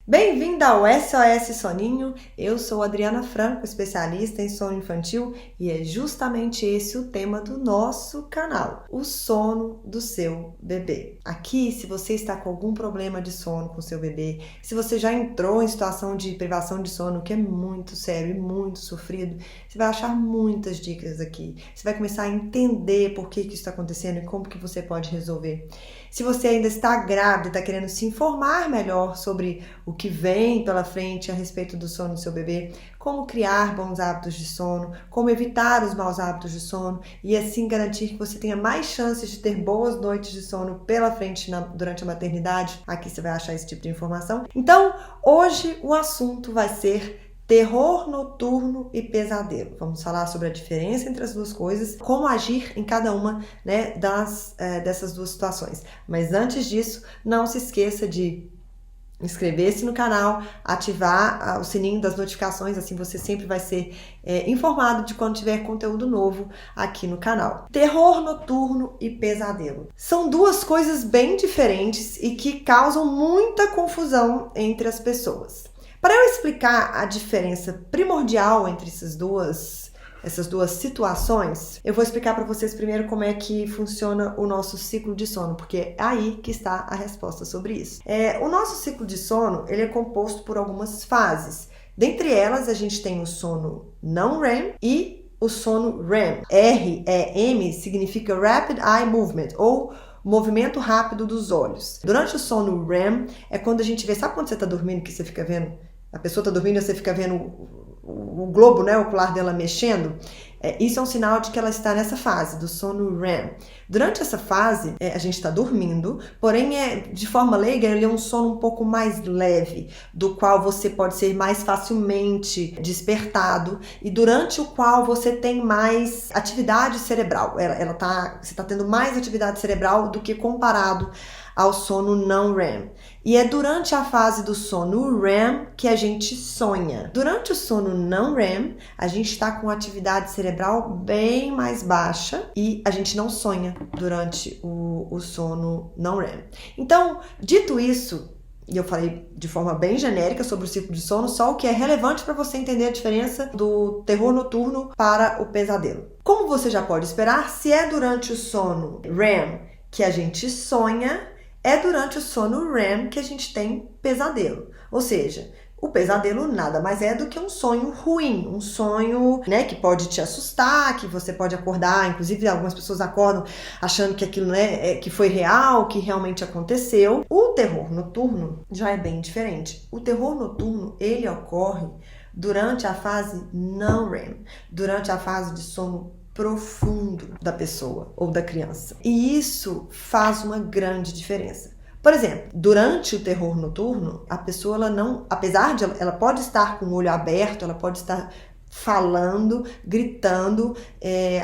Bem-vinda ao SOS Soninho, eu sou Adriana Franco, especialista em sono infantil e é justamente esse o tema do nosso canal, o sono do seu bebê. Aqui, se você está com algum problema de sono com o seu bebê, se você já entrou em situação de privação de sono, que é muito sério e muito sofrido, você vai achar muitas dicas aqui. Você vai começar a entender por que isso está acontecendo e como que você pode resolver. Se você ainda está grávida e está querendo se informar melhor sobre o que vem pela frente a respeito do sono do seu bebê, como criar bons hábitos de sono, como evitar os maus hábitos de sono e assim garantir que você tenha mais chances de ter boas noites de sono pela frente durante a maternidade, aqui você vai achar esse tipo de informação. Então, hoje o assunto vai ser terror noturno e pesadelo. Vamos falar sobre a diferença entre as duas coisas, como agir em cada uma, dessas duas situações. Mas antes disso, não se esqueça de inscrever-se no canal, ativar o sininho das notificações, assim você sempre vai ser informado de quando tiver conteúdo novo aqui no canal. Terror noturno e pesadelo. São duas coisas bem diferentes e que causam muita confusão entre as pessoas. Para eu explicar a diferença primordial entre essas duas situações, eu vou explicar para vocês primeiro como é que funciona o nosso ciclo de sono, porque é aí que está a resposta sobre isso. O nosso ciclo de sono, ele é composto por algumas fases. Dentre elas, a gente tem o sono não REM e o sono REM. REM significa Rapid Eye Movement, ou movimento rápido dos olhos. Durante o sono REM, é quando a gente vê, sabe quando você está dormindo, que você fica vendo, a pessoa está dormindo e você fica vendo o globo, né, o ocular dela mexendo? Isso é um sinal de que ela está nessa fase do sono REM. Durante essa fase, a gente está dormindo, porém, de forma leiga, ele é um sono um pouco mais leve, do qual você pode ser mais facilmente despertado e durante o qual você tem mais atividade cerebral. Você está tendo mais atividade cerebral do que comparado ao sono não REM. E é durante a fase do sono REM que a gente sonha. Durante o sono não REM, a gente está com atividade cerebral bem mais baixa e a gente não sonha durante o sono não REM. Então, dito isso, e eu falei de forma bem genérica sobre o ciclo de sono, só o que é relevante para você entender a diferença do terror noturno para o pesadelo. Como você já pode esperar, se é durante o sono REM que a gente sonha, é durante o sono REM que a gente tem pesadelo. Ou seja, o pesadelo nada mais é do que um sonho ruim, um sonho, que pode te assustar, que você pode acordar, inclusive algumas pessoas acordam achando que aquilo, que foi real, que realmente aconteceu. O terror noturno já é bem diferente. O terror noturno, ele ocorre durante a fase não REM, durante a fase de sono profundo da pessoa ou da criança. E isso faz uma grande diferença. Por exemplo, durante o terror noturno, a pessoa, ela pode estar com o olho aberto, ela pode estar falando, gritando,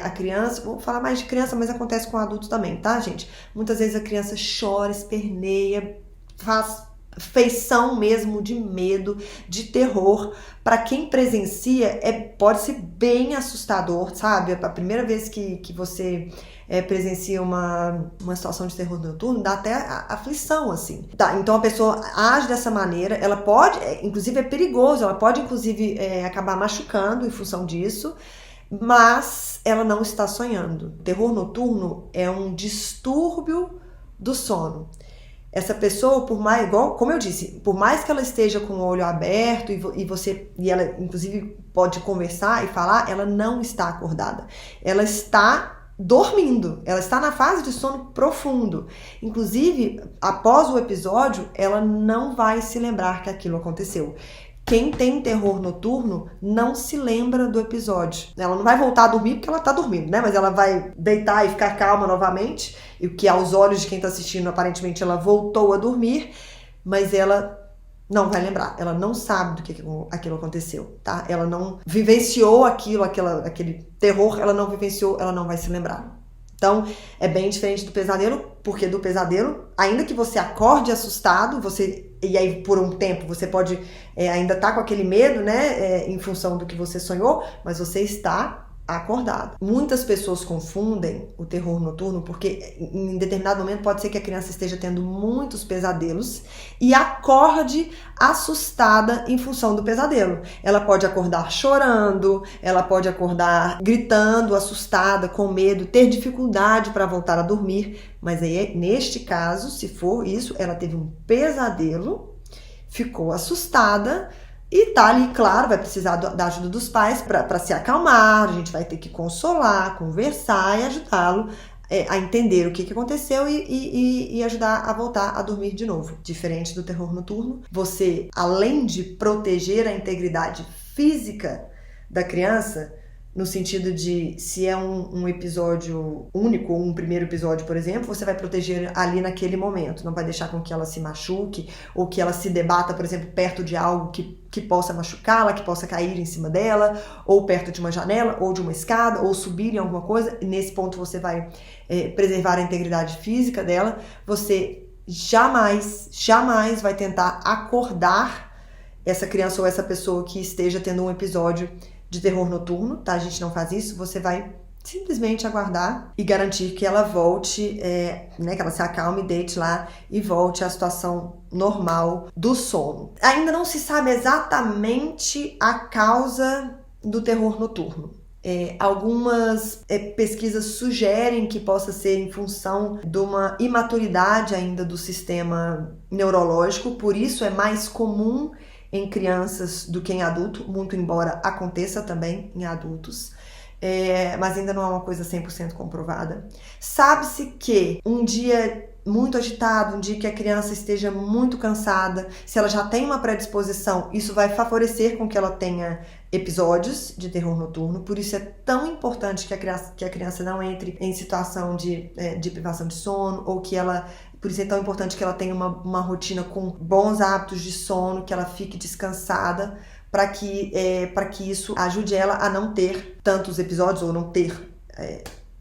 a criança, vou falar mais de criança, mas acontece com adultos também, tá, gente? Muitas vezes a criança chora, esperneia, faz feição mesmo de medo, de terror. Para quem presencia, pode ser bem assustador, sabe? A primeira vez que você presencia uma situação de terror noturno, dá até aflição, assim. Tá, então a pessoa age dessa maneira, ela pode, inclusive é perigoso, ela pode inclusive acabar machucando em função disso, mas ela não está sonhando. O terror noturno é um distúrbio do sono. Essa pessoa, como eu disse, por mais que ela esteja com o olho aberto e ela inclusive pode conversar e falar, ela não está acordada. Ela está dormindo, ela está na fase de sono profundo. Inclusive, após o episódio, ela não vai se lembrar que aquilo aconteceu. Quem tem terror noturno não se lembra do episódio. Ela não vai voltar a dormir porque ela tá dormindo, né? Mas ela vai deitar e ficar calma novamente. E o que aos olhos de quem tá assistindo, aparentemente ela voltou a dormir. Mas ela não vai lembrar. Ela não sabe do que aquilo aconteceu, tá? Ela não vivenciou aquele terror. Ela não vivenciou, ela não vai se lembrar. Então, é bem diferente do pesadelo, porque do pesadelo, ainda que você acorde assustado, e aí por um tempo você pode ainda estar com aquele medo, em função do que você sonhou, mas você está acordado. Muitas pessoas confundem o terror noturno porque em determinado momento pode ser que a criança esteja tendo muitos pesadelos e acorde assustada em função do pesadelo. Ela pode acordar chorando, ela pode acordar gritando, assustada, com medo, ter dificuldade para voltar a dormir, mas aí neste caso, se for isso, ela teve um pesadelo, ficou assustada, e tá ali, claro, vai precisar da ajuda dos pais para se acalmar, a gente vai ter que consolar, conversar e ajudá-lo a entender o que aconteceu e ajudar a voltar a dormir de novo. Diferente do terror noturno, você, além de proteger a integridade física da criança, no sentido de, se é um episódio único, ou um primeiro episódio, por exemplo, você vai proteger ali naquele momento, não vai deixar com que ela se machuque, ou que ela se debata, por exemplo, perto de algo que possa machucá-la, que possa cair em cima dela, ou perto de uma janela, ou de uma escada, ou subir em alguma coisa. Nesse ponto você vai preservar a integridade física dela. Você jamais vai tentar acordar essa criança ou essa pessoa que esteja tendo um episódio de terror noturno, tá? A gente não faz isso, você vai simplesmente aguardar e garantir que ela volte, que ela se acalme, deite lá e volte à situação normal do sono. Ainda não se sabe exatamente a causa do terror noturno. Algumas pesquisas sugerem que possa ser em função de uma imaturidade ainda do sistema neurológico, por isso é mais comum em crianças do que em adulto, muito embora aconteça também em adultos, mas ainda não é uma coisa 100% comprovada. Sabe-se que um dia muito agitado, um dia que a criança esteja muito cansada, se ela já tem uma predisposição, isso vai favorecer com que ela tenha episódios de terror noturno. Por isso é tão importante que a criança não entre em situação de privação de sono, ou que ela... Por isso é tão importante que ela tenha uma rotina com bons hábitos de sono, que ela fique descansada, para que isso ajude ela a não ter tantos episódios, ou não ter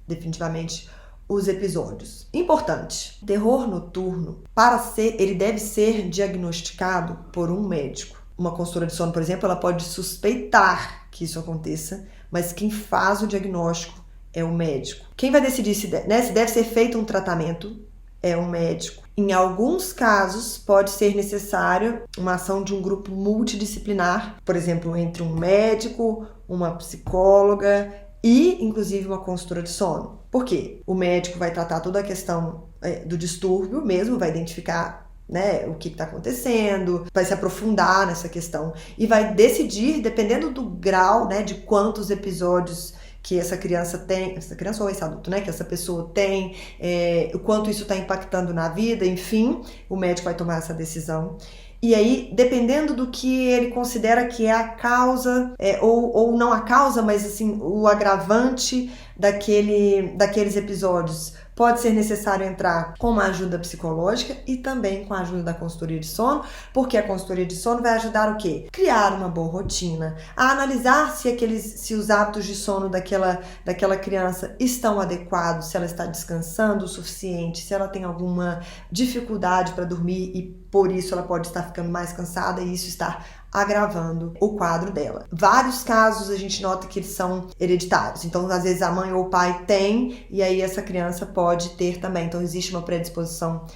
definitivamente os episódios. Importante, terror noturno, ele deve ser diagnosticado por um médico. Uma consultora de sono, por exemplo, ela pode suspeitar que isso aconteça, mas quem faz o diagnóstico é o médico. Quem vai decidir se deve ser feito um tratamento é um médico. Em alguns casos, pode ser necessário uma ação de um grupo multidisciplinar, por exemplo, entre um médico, uma psicóloga e, inclusive, uma consultora de sono. Por quê? O médico vai tratar toda a questão do distúrbio mesmo, vai identificar o que está acontecendo, vai se aprofundar nessa questão e vai decidir, dependendo do grau, de quantos episódios que essa criança tem, essa criança ou esse adulto, que essa pessoa tem, o quanto isso está impactando na vida, enfim, o médico vai tomar essa decisão. E aí, dependendo do que ele considera que é a causa, ou não a causa, mas assim, o agravante daqueles episódios, pode ser necessário entrar com uma ajuda psicológica e também com a ajuda da consultoria de sono, porque a consultoria de sono vai ajudar o quê? Criar uma boa rotina, a analisar se os hábitos de sono daquela criança estão adequados, se ela está descansando o suficiente, se ela tem alguma dificuldade para dormir e por isso ela pode estar ficando mais cansada e isso está agravando o quadro dela. Vários casos a gente nota que eles são hereditários. Então, às vezes a mãe ou o pai tem e aí essa criança pode ter também. Então, existe uma predisposição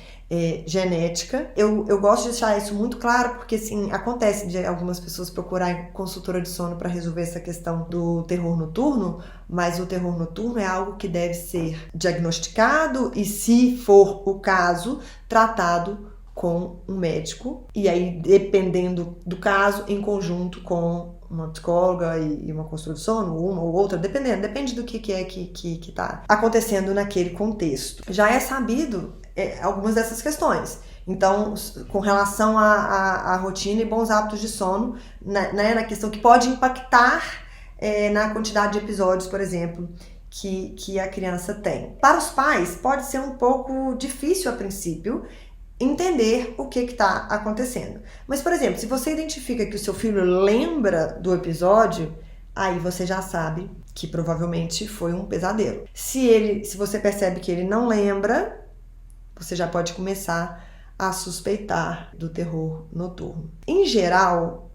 genética. Eu gosto de deixar isso muito claro porque, assim, acontece de algumas pessoas procurarem consultora de sono para resolver essa questão do terror noturno, mas o terror noturno é algo que deve ser diagnosticado e, se for o caso, tratado com um médico, e aí, dependendo do caso, em conjunto com uma psicóloga e uma consultora de sono, uma ou outra, depende do que é que está acontecendo naquele contexto. Já é sabido algumas dessas questões. Então, com relação à rotina e bons hábitos de sono, na questão que pode impactar na quantidade de episódios, por exemplo, que a criança tem. Para os pais, pode ser um pouco difícil a princípio entender o que está acontecendo. Mas, por exemplo, se você identifica que o seu filho lembra do episódio, aí você já sabe que provavelmente foi um pesadelo. Se você percebe que ele não lembra, você já pode começar a suspeitar do terror noturno. Em geral,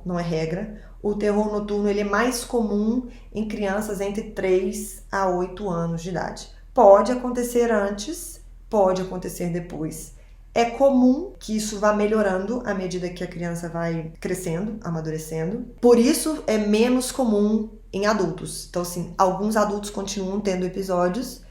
não é regra, o terror noturno ele é mais comum em crianças entre 3 a 8 anos de idade. Pode acontecer antes, pode acontecer depois. É comum que isso vá melhorando à medida que a criança vai crescendo, amadurecendo. Por isso, é menos comum em adultos. Então, assim, alguns adultos continuam tendo episódios,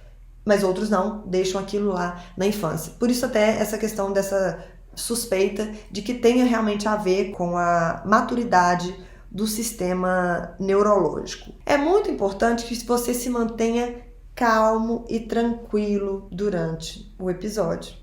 mas outros não, deixam aquilo lá na infância. Por isso até essa questão dessa suspeita de que tenha realmente a ver com a maturidade do sistema neurológico. É muito importante que você se mantenha calmo e tranquilo durante o episódio,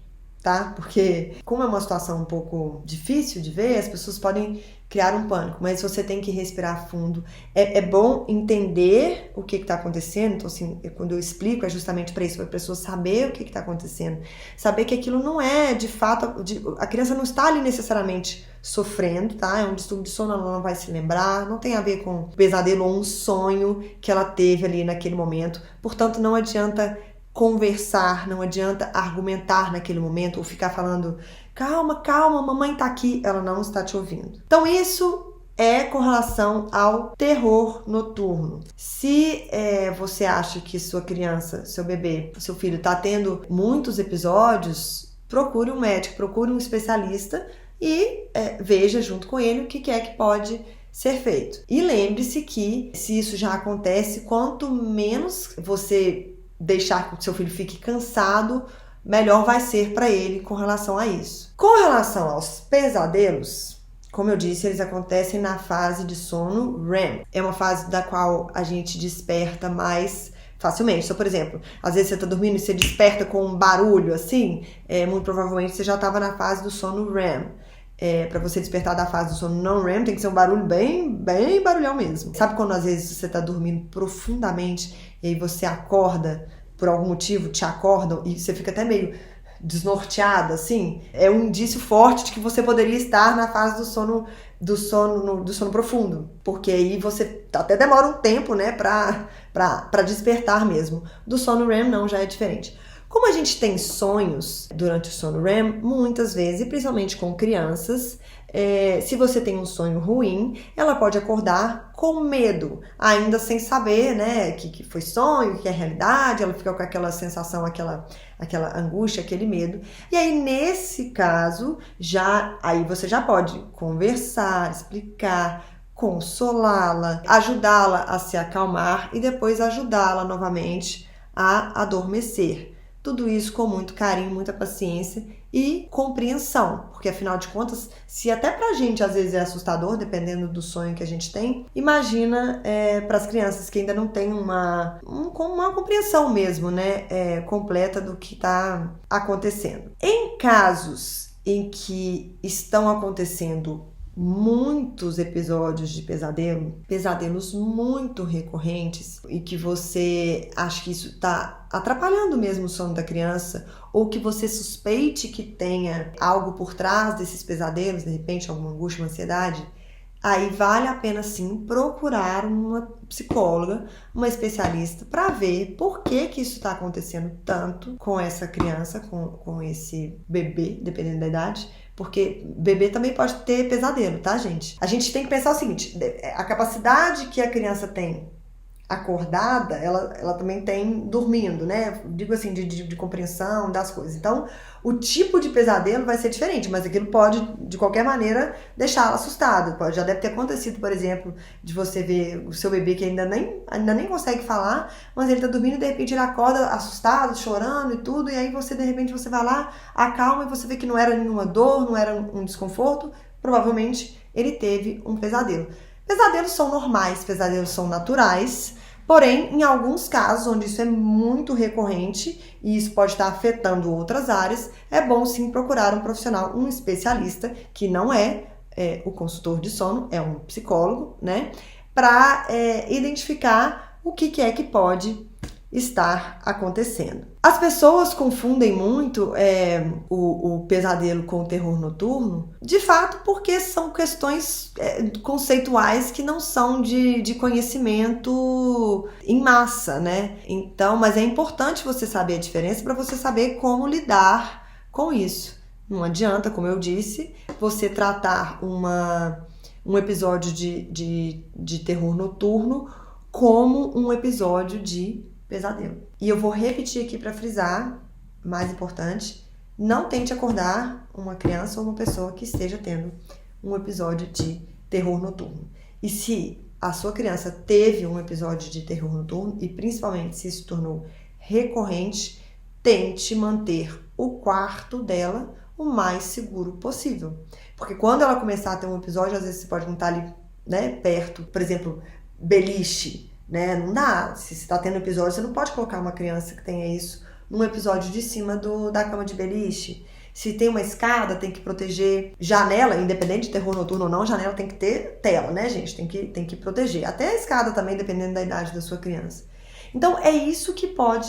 tá? Porque como é uma situação um pouco difícil de ver, as pessoas podem criar um pânico, mas você tem que respirar fundo. É bom entender o que está acontecendo. Então, assim, quando eu explico, é justamente para isso, para a pessoa saber o que está acontecendo. Saber que aquilo não é, de fato, a criança não está ali necessariamente sofrendo, tá? É um distúrbio de sono, ela não vai se lembrar, não tem a ver com pesadelo ou um sonho que ela teve ali naquele momento. Portanto, não adianta conversar, não adianta argumentar naquele momento ou ficar falando calma, calma, mamãe tá aqui, ela não está te ouvindo. Então isso é com relação ao terror noturno. Se você acha que sua criança, seu bebê, seu filho tá tendo muitos episódios, procure um médico, procure um especialista e veja junto com ele o que é que pode ser feito. E lembre-se que se isso já acontece, quanto menos você deixar que o seu filho fique cansado, melhor vai ser para ele com relação a isso. Com relação aos pesadelos, como eu disse, eles acontecem na fase de sono REM. É uma fase da qual a gente desperta mais facilmente. Então, por exemplo, às vezes você está dormindo e você desperta com um barulho assim, muito provavelmente você já estava na fase do sono REM. Para você despertar da fase do sono não REM, tem que ser um barulho bem barulhão mesmo. Sabe quando às vezes você está dormindo profundamente e aí você acorda, por algum motivo te acordam e você fica até meio desnorteada, assim? É um indício forte de que você poderia estar na fase do sono profundo, porque aí você até demora um tempo, né, para despertar mesmo. Do sono REM não, já é diferente. Como a gente tem sonhos durante o sono REM, muitas vezes, e principalmente com crianças, se você tem um sonho ruim, ela pode acordar com medo, ainda sem saber, né, que foi sonho, que é realidade, ela fica com aquela sensação, aquela angústia, aquele medo. E aí, nesse caso, aí você já pode conversar, explicar, consolá-la, ajudá-la a se acalmar e depois ajudá-la novamente a adormecer. Tudo isso com muito carinho, muita paciência e compreensão, porque afinal de contas, se até pra gente às vezes é assustador, dependendo do sonho que a gente tem, imagina para as crianças que ainda não têm uma compreensão mesmo, né, completa do que está acontecendo. Em casos em que estão acontecendo muitos episódios de pesadelos muito recorrentes e que você acha que isso está atrapalhando mesmo o sono da criança ou que você suspeite que tenha algo por trás desses pesadelos, de repente alguma angústia, uma ansiedade, aí vale a pena sim procurar uma psicóloga, uma especialista para ver por que isso está acontecendo tanto com essa criança, com esse bebê, dependendo da idade. Porque bebê também pode ter pesadelo, tá, gente? A gente tem que pensar o seguinte, a capacidade que a criança tem acordada, ela também tem dormindo, né? Digo assim, de compreensão das coisas. Então, o tipo de pesadelo vai ser diferente, mas aquilo pode, de qualquer maneira, deixá-la assustada. Já deve ter acontecido, por exemplo, de você ver o seu bebê que ainda nem consegue falar, mas ele tá dormindo e de repente ele acorda assustado, chorando e tudo, e aí você, de repente, você vai lá, acalma e você vê que não era nenhuma dor, não era um desconforto, provavelmente ele teve um pesadelo. Pesadelos são normais, pesadelos são naturais, porém, em alguns casos onde isso é muito recorrente e isso pode estar afetando outras áreas, é bom sim procurar um profissional, um especialista, que não é o consultor de sono, é um psicólogo, né, para identificar o que é que pode estar acontecendo. As pessoas confundem muito o pesadelo com o terror noturno, de fato, porque são questões conceituais que não são de conhecimento em massa, né? Então, mas é importante você saber a diferença para você saber como lidar com isso. Não adianta, como eu disse, você tratar um episódio de terror noturno como um episódio de pesadelo. E eu vou repetir aqui para frisar, mais importante, não tente acordar uma criança ou uma pessoa que esteja tendo um episódio de terror noturno. E se a sua criança teve um episódio de terror noturno, e principalmente se isso tornou recorrente, tente manter o quarto dela o mais seguro possível. Porque quando ela começar a ter um episódio, às vezes você pode não estar ali, né, perto, por exemplo, beliche, né? Não dá. Se você está tendo episódio, você não pode colocar uma criança que tenha isso num episódio de cima da cama de beliche. Se tem uma escada, tem que proteger. Janela, independente de terror noturno ou não, janela tem que ter tela, né, gente? Tem que proteger. Até a escada também, dependendo da idade da sua criança. Então, é isso que a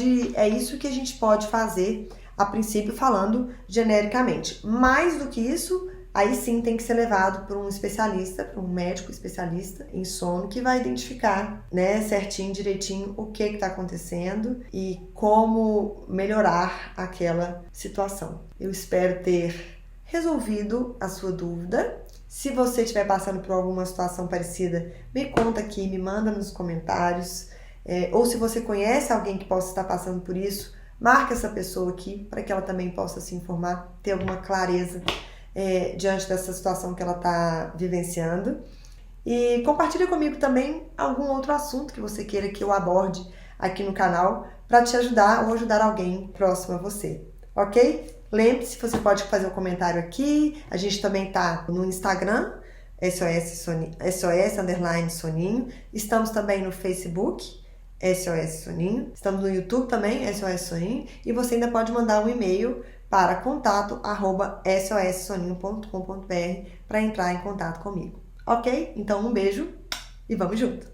gente pode fazer, a princípio, falando genericamente. Mais do que isso, aí sim tem que ser levado para um especialista, para um médico especialista em sono, que vai identificar, né, certinho, direitinho, o que está acontecendo e como melhorar aquela situação. Eu espero ter resolvido a sua dúvida. Se você estiver passando por alguma situação parecida, me conta aqui, me manda nos comentários. Ou se você conhece alguém que possa estar passando por isso, marca essa pessoa aqui para que ela também possa se informar, ter alguma clareza diante dessa situação que ela está vivenciando. E compartilha comigo também algum outro assunto que você queira que eu aborde aqui no canal para te ajudar ou ajudar alguém próximo a você, ok? Lembre-se, você pode fazer um comentário aqui. A gente também tá no Instagram, SOS_Soninho. Estamos também no Facebook, SOS Soninho. Estamos no YouTube também, SOS Soninho. E você ainda pode mandar um e-mail para contato@sossoninho.com.br para entrar em contato comigo. Ok? Então um beijo e vamos junto!